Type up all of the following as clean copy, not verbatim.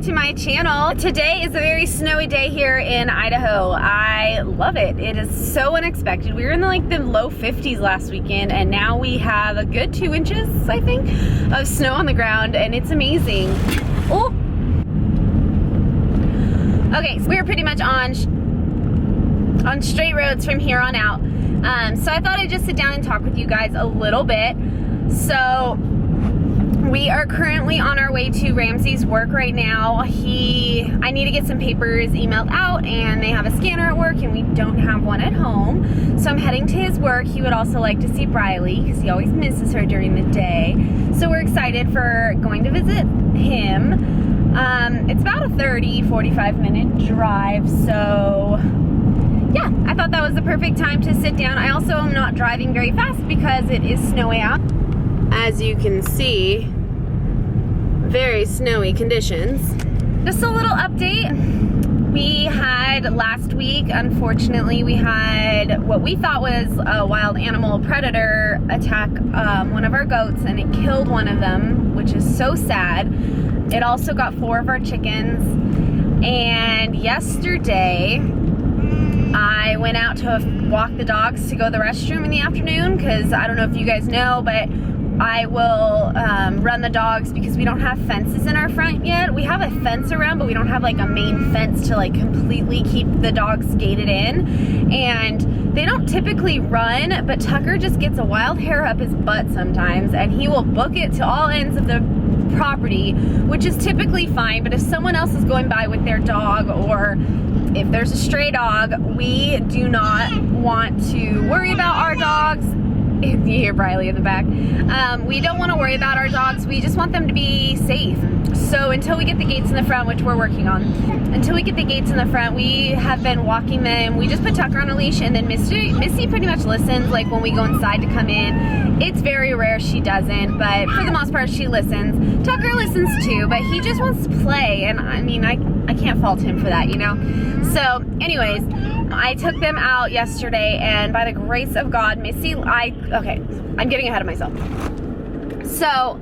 to my channel. Today is a very snowy day here in Idaho. I love it. It is so unexpected. We were in the low 50s last weekend, and now we have a good 2 inches, I think, of snow on the ground, and it's amazing. Oh! Okay, so we're pretty much on straight roads from here on out. So I thought I'd just sit down and talk with you guys a little bit. So we are currently on our way to Ramsey's work right now. I need to get some papers emailed out, and they have a scanner at work and we don't have one at home. So I'm heading to his work. He would also like to see Briley because he always misses her during the day. So we're excited for going to visit him. It's about a 30-45 minute drive, so yeah, I thought that was the perfect time to sit down. I also am not driving very fast because it is snowy out. As you can see, very snowy conditions. Just a little update. We had last week, unfortunately, we had what we thought was a wild animal predator attack one of our goats, and it killed one of them, which is so sad. It also got 4 of our chickens. And yesterday, I went out to walk the dogs to go to the restroom in the afternoon, because I don't know if you guys know, but I will run the dogs because we don't have fences in our front yet. We have a fence around, but we don't have a main fence to completely keep the dogs gated in. And they don't typically run, but Tucker just gets a wild hair up his butt sometimes, and he will book it to all ends of the property, which is typically fine. But if someone else is going by with their dog, or if there's a stray dog, we do not want to worry about our dogs. You hear Briley in the back. We don't want to worry about our dogs. We just want them to be safe. So until we get the gates in the front, which we're working on, until we get the gates in the front, we have been walking them. We just put Tucker on a leash, and then Missy pretty much listens when we go inside to come in. It's very rare she doesn't, but for the most part she listens. Tucker listens too, but he just wants to play, and I mean, I can't fault him for that, you know? So anyways, I took them out yesterday, and by the grace of God, Missy, okay, I'm getting ahead of myself. So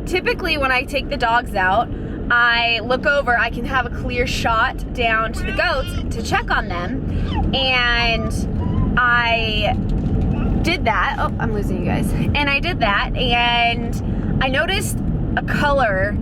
typically when I take the dogs out, I look over, I can have a clear shot down to the goats to check on them, and I did that. Oh, I'm losing you guys. And I did that, and I noticed a color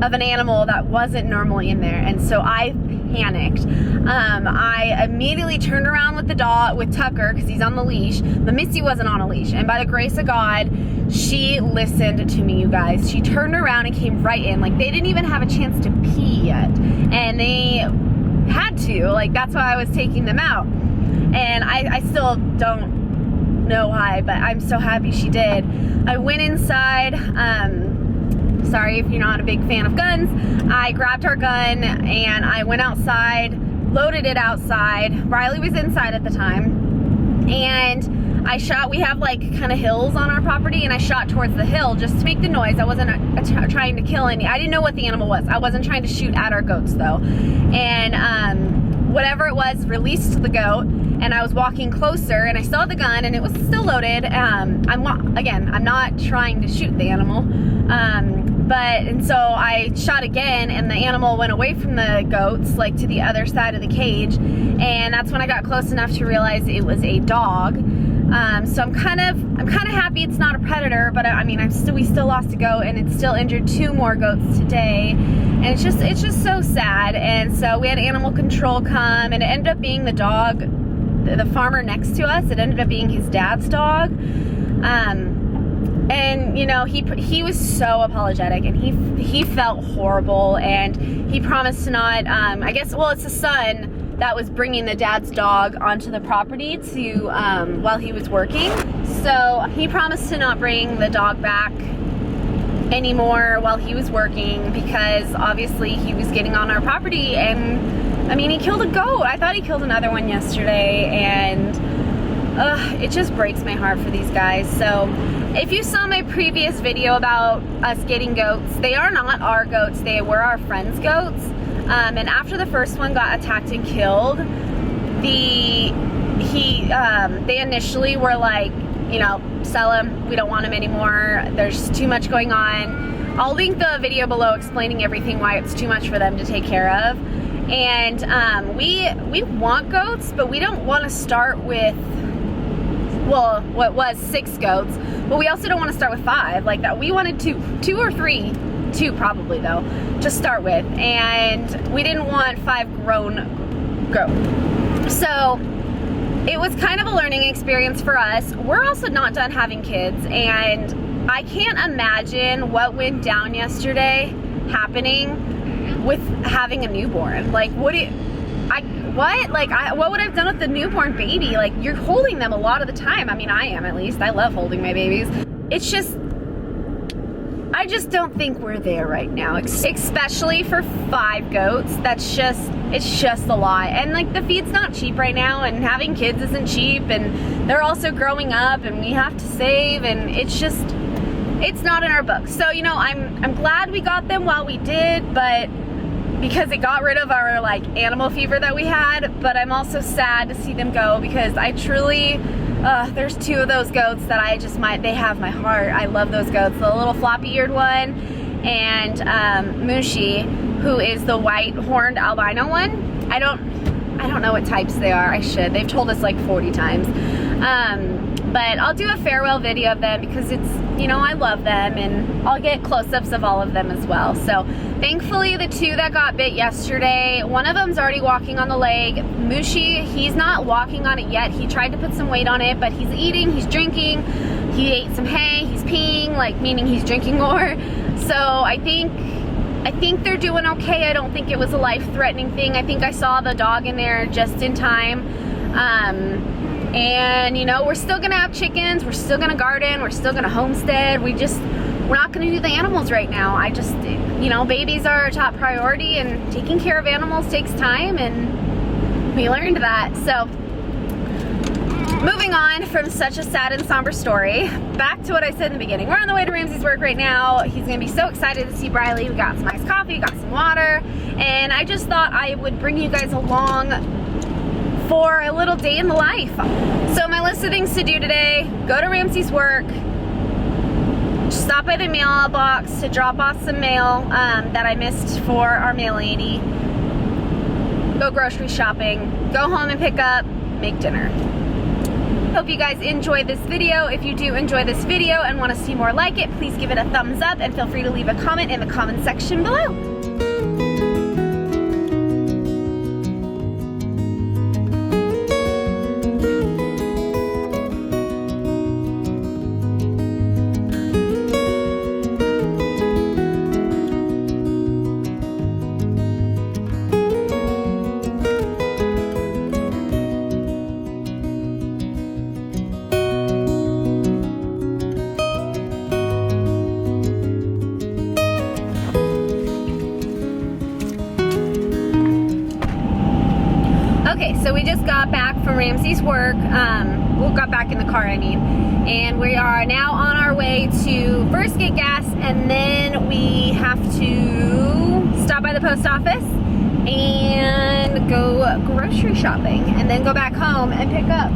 of an animal that wasn't normally in there, and so I panicked. I immediately turned around with the dog, with Tucker, because he's on the leash, but Missy wasn't on a leash, and by the grace of God, she listened to me, you guys. She turned around and came right in. They didn't even have a chance to pee yet, and they had to. That's why I was taking them out, and I still don't know why, but I'm so happy she did. I went inside. Sorry if you're not a big fan of guns. I grabbed our gun and I went outside, loaded it outside. Riley was inside at the time, and I shot. We have kind of hills on our property, and I shot towards the hill just to make the noise. I wasn't trying to kill any. I didn't know what the animal was. I wasn't trying to shoot at our goats though. And whatever it was released the goat, and I was walking closer, and I saw the gun, and it was still loaded. I'm not trying to shoot the animal. And so I shot again, and the animal went away from the goats, to the other side of the cage, and that's when I got close enough to realize it was a dog. So I'm kind of happy it's not a predator, but I mean, we still lost a goat, and it still injured 2 more goats today, and it's just so sad. And so we had animal control come, and it ended up being the dog, the farmer next to us. It ended up being his dad's dog. And you know, he was so apologetic, and he felt horrible, and he promised to not, I guess, well, it's the son that was bringing the dad's dog onto the property to, while he was working. So he promised to not bring the dog back anymore while he was working, because obviously he was getting on our property. And I mean, he killed a goat. I thought he killed another one yesterday, and it just breaks my heart for these guys. So if you saw my previous video about us getting goats, they are not our goats, they were our friends' goats. And after the first one got attacked and killed, they initially were like, you know, sell him, we don't want him anymore, there's too much going on. I'll link the video below explaining everything, why it's too much for them to take care of. And we want goats, but we don't want to start with, well, what was 6 goats, but we also don't want to start with 5 like that. We wanted 2 or 3, 2 probably though, to start with, and we didn't want 5 grown goats. So it was kind of a learning experience for us. We're also not done having kids, and I can't imagine what went down yesterday happening with having a newborn. Like, what would I have done with the newborn baby? Like, you're holding them a lot of the time. I mean, I am, at least. I love holding my babies. It's just, I just don't think we're there right now, especially for 5 goats. It's just a lot. And like, the feed's not cheap right now, and having kids isn't cheap, and they're also growing up, and we have to save, and it's not in our books. So, you know, I'm glad we got them while we did, but because it got rid of our like animal fever that we had. But I'm also sad to see them go, because I truly, there's 2 of those goats that they have my heart. I love those goats. The little floppy-eared one, and Mushi, who is the white horned albino one. I don't know what types they are. I should. They've told us like 40 times. But I'll do a farewell video of them, because it's, you know, I love them, and I'll get close-ups of all of them as well. So thankfully, the 2 that got bit yesterday, one of them's already walking on the leg. Mushi, he's not walking on it yet. He tried to put some weight on it, but he's eating, he's drinking, he ate some hay, he's peeing, like, meaning he's drinking more. So I think they're doing okay. I don't think it was a life-threatening thing. I think I saw the dog in there just in time. And you know, we're still gonna have chickens, we're still gonna garden, we're still gonna homestead. We're not gonna do the animals right now. You know, babies are our top priority, and taking care of animals takes time, and we learned that. So moving on from such a sad and somber story, back to what I said in the beginning. We're on the way to Ramsey's work right now. He's gonna be so excited to see Briley. We got some iced coffee, got some water, and I just thought I would bring you guys along for a little day in the life. So my list of things to do today: go to Ramsey's work, stop by the mailbox to drop off some mail that I missed for our mail lady, go grocery shopping, go home and pick up, make dinner. Hope you guys enjoyed this video. If you do enjoy this video and want to see more like it, please give it a thumbs up, and feel free to leave a comment in the comment section below. Okay, so we just got back from Ramsey's work. Got back in the car, I mean. And we are now on our way to first get gas, and then we have to stop by the post office and go grocery shopping, and then go back home and pick up.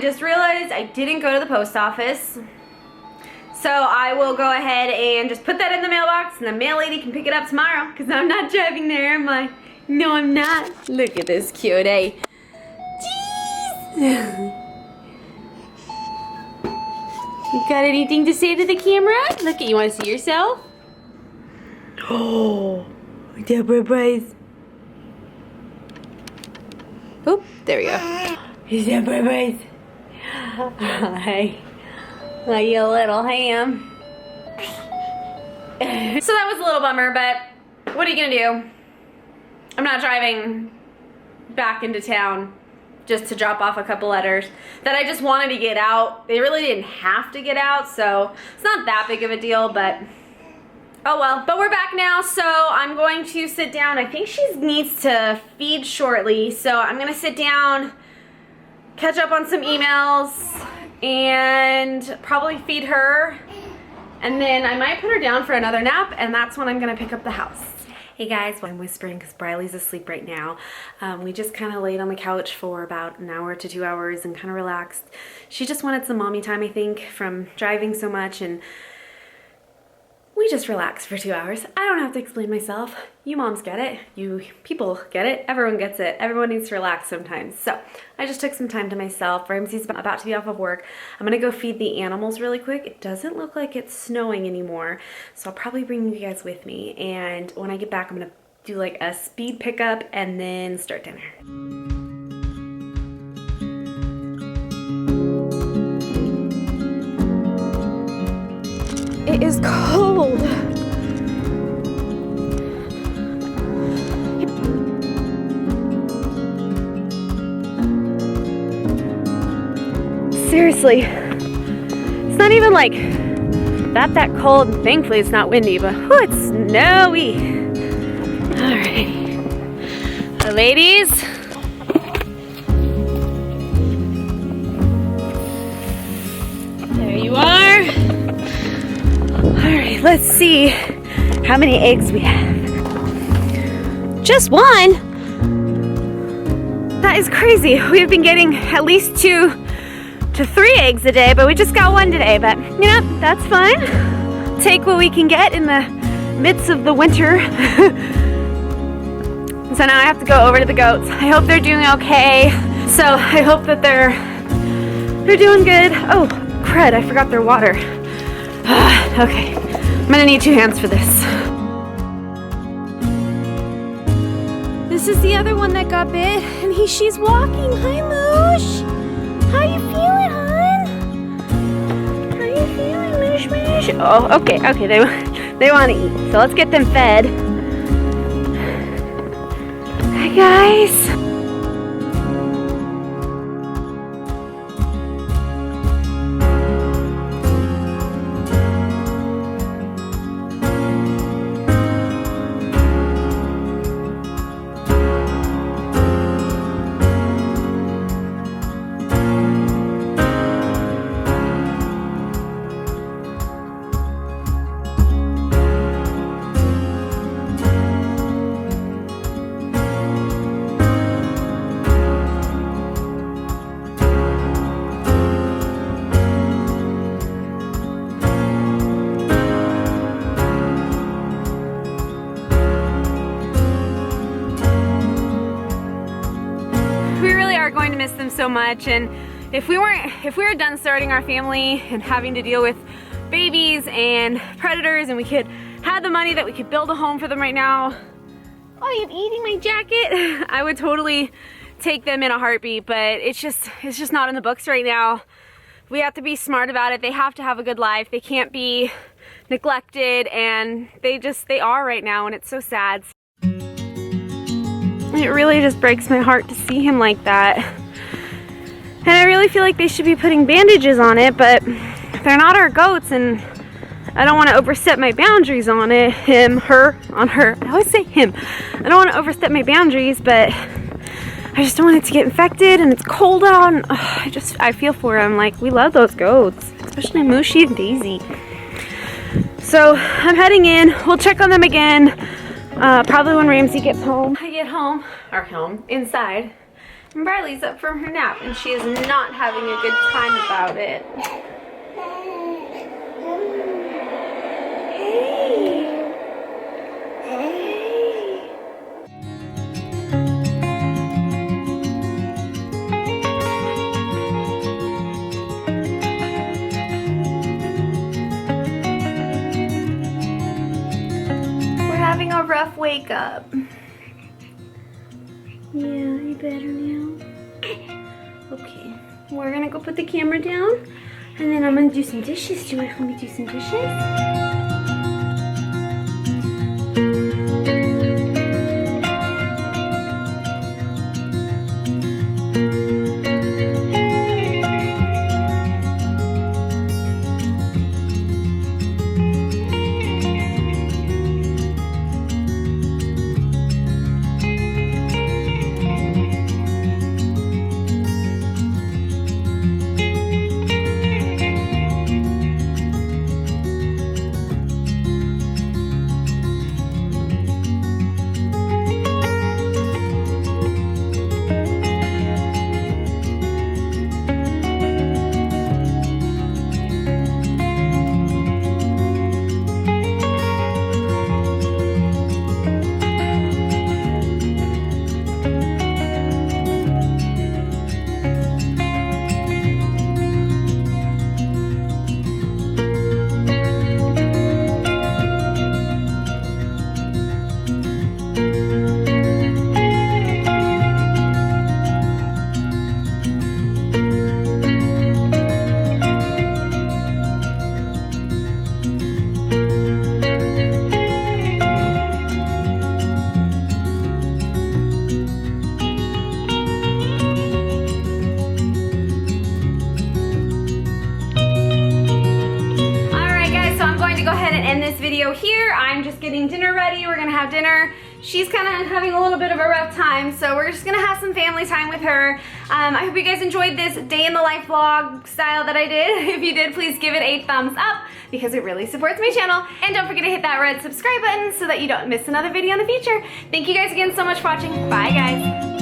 just realized I didn't go to the post office. So I will go ahead and just put that in the mailbox and the mail lady can pick it up tomorrow because I'm not driving there, am I? No, I'm not. Look at this cutie. Jeez. You got anything to say to the camera? Look, you want to see yourself? Oh, Deborah Bryce. Oh, there we go. Is Deborah Bryce? Hi. Oh, you little ham. So that was a little bummer, but what are you gonna do? I'm not driving back into town just to drop off a couple letters that I just wanted to get out. They really didn't have to get out, so it's not that big of a deal, but oh well. But we're back now, so I'm going to sit down. I think she needs to feed shortly, so I'm gonna sit down, catch up on some emails, and probably feed her, and then I might put her down for another nap, and that's when I'm gonna pick up the house. Hey guys, well, I'm whispering because Briley's asleep right now. We just kind of laid on the couch for about an hour to 2 hours and kind of relaxed. She just wanted some mommy time, I think, from driving so much, and we just relaxed for 2 hours. I don't have to explain myself. You moms get it. You people get it. Everyone gets it. Everyone needs to relax sometimes. So I just took some time to myself. Ramsey's about to be off of work. I'm gonna go feed the animals really quick. It doesn't look like it's snowing anymore, so I'll probably bring you guys with me. And when I get back, I'm gonna do like a speed pickup and then start dinner. It is cold. Seriously, it's not even like that cold. Thankfully it's not windy, but whew, it's snowy. All right, ladies. There you are. All right, let's see how many eggs we have. Just one? That is crazy. We've been getting at least 2 to 3 eggs a day, but we just got 1 today, but you know, that's fine. Take what we can get in the midst of the winter. So now I have to go over to the goats. I hope they're doing okay. So I hope that they're doing good. Oh, crud, I forgot their water. Okay, I'm gonna need 2 hands for this. This is the other one that got bit, and she's walking. Hi, Moosh. How you feeling, hon? How you feeling, Moosh Moosh? Oh, okay, they want to eat, so let's get them fed. Hi, guys. Going to miss them so much, and if we were done starting our family and having to deal with babies and predators, and we could have the money that we could build a home for them right now. Oh, you're eating my jacket. I would totally take them in a heartbeat, but it's just not in the books right now. We have to be smart about it. They have to have a good life. They can't be neglected, and they are right now, and it's so sad. It really just breaks my heart to see him like that. And I really feel like they should be putting bandages on it, but they're not our goats, and I don't want to overstep my boundaries on it. On her. I always say him. I don't want to overstep my boundaries, but I just don't want it to get infected, and it's cold out, and I feel for him. Like, we love those goats, especially Mushy and Daisy. So I'm heading in. We'll check on them again. Probably when Ramsey gets home. I get home, inside, And Bradley's up from her nap, and she is not having a good time about it. Having a rough wake up. Yeah, you better now? Okay, we're gonna go put the camera down and then I'm gonna do some dishes. Do you wanna help me do some dishes? Video here. I'm just getting dinner ready. We're gonna have dinner. She's kind of having a little bit of a rough time, so we're just gonna have some family time with her. I hope you guys enjoyed this day in the life vlog style that I did. If you did, please give it a thumbs up because it really supports my channel. And don't forget to hit that red subscribe button so that you don't miss another video in the future. Thank you guys again so much for watching. Bye guys.